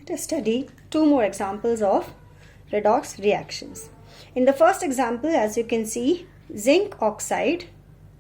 Let us study two more examples of redox reactions. In the first example, as you can see, zinc oxide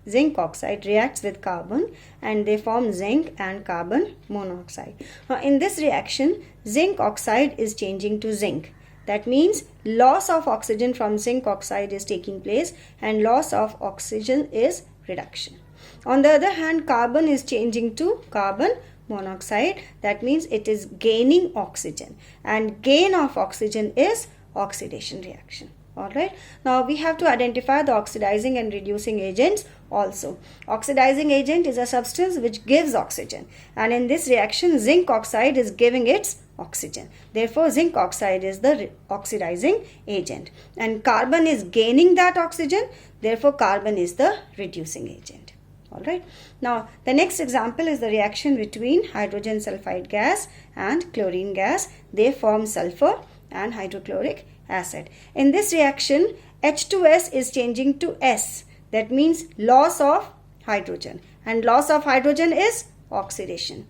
reacts with carbon and they form zinc and carbon monoxide. Now in this reaction, zinc oxide is changing to zinc. That means loss of oxygen from zinc oxide is taking place and loss of oxygen is reduction. On the other hand, carbon is changing to carbon monoxide. That means it is gaining oxygen, and gain of oxygen is oxidation reaction. Alright, now we have to identify the oxidizing and reducing agents also. Oxidizing agent is a substance which gives oxygen, and in this reaction zinc oxide is giving its oxygen. Therefore zinc oxide is the oxidizing agent, and carbon is gaining that oxygen. Therefore carbon is the reducing agent. Alright, now the next example is the reaction between hydrogen sulfide gas and chlorine gas. They form sulfur and hydrochloric acid. In this reaction, H2S is changing to S. That means loss of hydrogen, and loss of hydrogen is oxidation.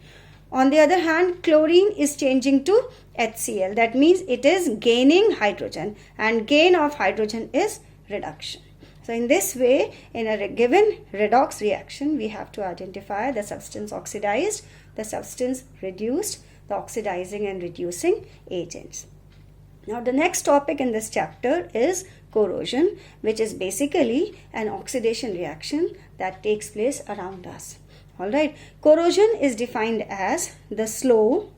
On the other hand, chlorine is changing to HCl. That means it is gaining hydrogen, and gain of hydrogen is reduction. So in this way, in a given redox reaction, we have to identify the substance oxidized, the substance reduced, the oxidizing and reducing agents. Now the next topic in this chapter is corrosion, which is basically an oxidation reaction that takes place around us. Alright, corrosion is defined as the slow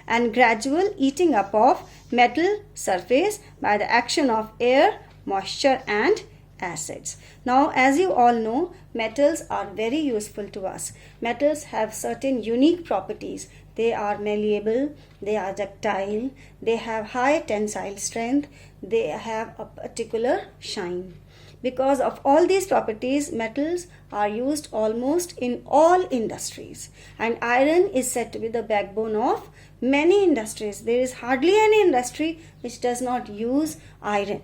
and gradual eating up of metal surface by the action of air, moisture and acids. Now as you all know, metals are very useful to us. Metals have certain unique properties. They are malleable, they are ductile, they have high tensile strength, they have a particular shine. Because of all these properties, metals are used almost in all industries, and iron is said to be the backbone of many industries. There is hardly any industry which does not use iron.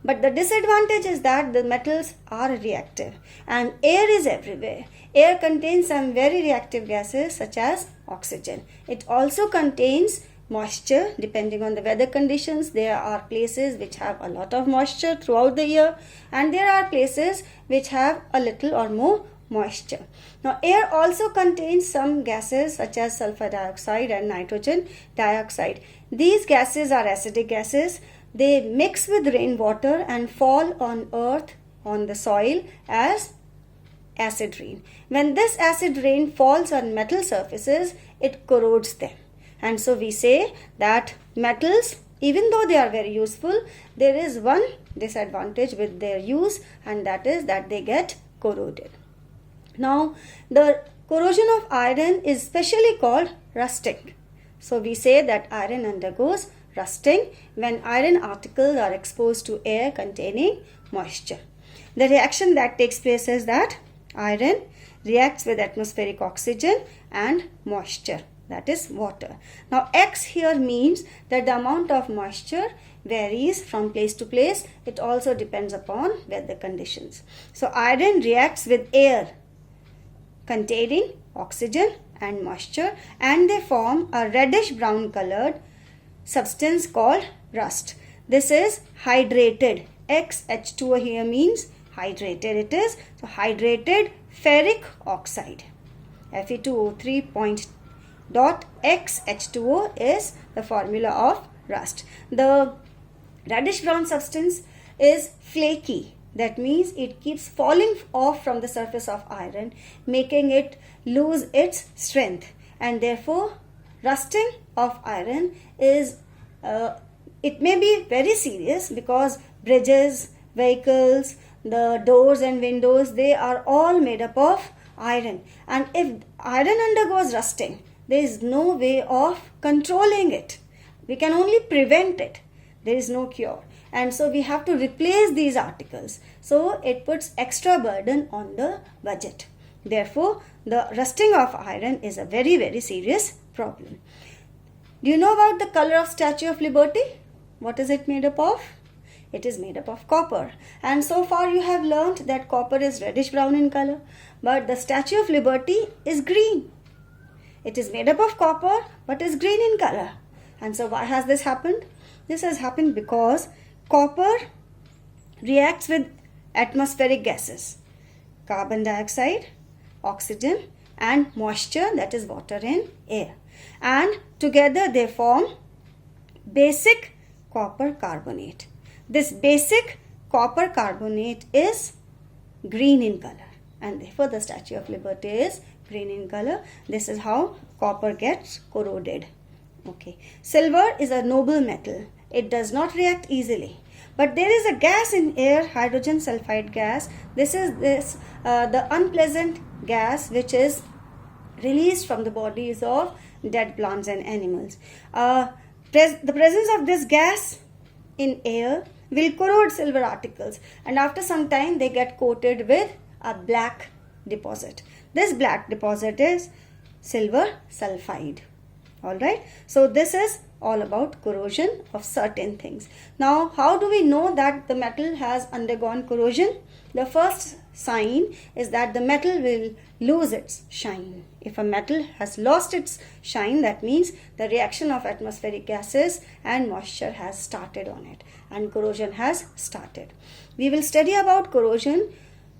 But the disadvantage is that the metals are reactive and air is everywhere. Air contains some very reactive gases such as oxygen. It also contains moisture depending on the weather conditions. There are places which have a lot of moisture throughout the year, and there are places which have a little or more moisture. Now air also contains some gases such as sulfur dioxide and nitrogen dioxide. These gases are acidic gases. They mix with rainwater and fall on earth, on the soil as acid rain. When this acid rain falls on metal surfaces, it corrodes them. And so we say that metals, even though they are very useful, there is one disadvantage with their use, and that is that they get corroded. Now the corrosion of iron is specially called rusting. So we say that iron undergoes rusting when iron particles are exposed to air containing moisture. The reaction that takes place is that iron reacts with atmospheric oxygen and moisture, that is water. Now X here means that the amount of moisture varies from place to place. It also depends upon weather conditions. So iron reacts with air containing oxygen and moisture, and they form a reddish brown colored substance called rust. This is hydrated. XH2O here means hydrated it is. So hydrated ferric oxide. Fe2O3.XH2O is the formula of rust. The reddish brown substance is flaky. That means it keeps falling off from the surface of iron, making it lose its strength, and therefore rusting of iron is it may be very serious, because bridges, vehicles, the doors and windows, they are all made up of iron, and if iron undergoes rusting, there is no way of controlling it. We can only prevent it. There is no cure, and so we have to replace these articles. So it puts extra burden on the budget. Therefore the rusting of iron is a very, very serious problem. Do you know about the color of Statue of Liberty? What is it made up of? It is made up of copper. And so far you have learnt that copper is reddish brown in color. But the Statue of Liberty is green. It is made up of copper but is green in color. And so why has this happened? This has happened because copper reacts with atmospheric gases, carbon dioxide, oxygen and moisture, that is water in air. And together they form basic copper carbonate. This basic copper carbonate is green in color, and therefore the Statue of Liberty is green in color. This is how copper gets corroded. Okay. Silver is a noble metal. It does not react easily. But there is a gas in air, hydrogen sulfide gas. This is the unpleasant gas which is released from the bodies of dead plants and animals. The presence of this gas in air will corrode silver articles, and after some time they get coated with a black deposit. This black deposit is silver sulfide. Alright, so this is all about corrosion of certain things. Now, how do we know that the metal has undergone corrosion? The first sign is that the metal will lose its shine. If a metal has lost its shine, that means the reaction of atmospheric gases and moisture has started on it and corrosion has started. We will study about corrosion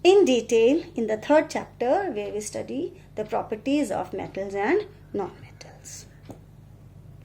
in detail in the third chapter, where we study the properties of metals and non-metals.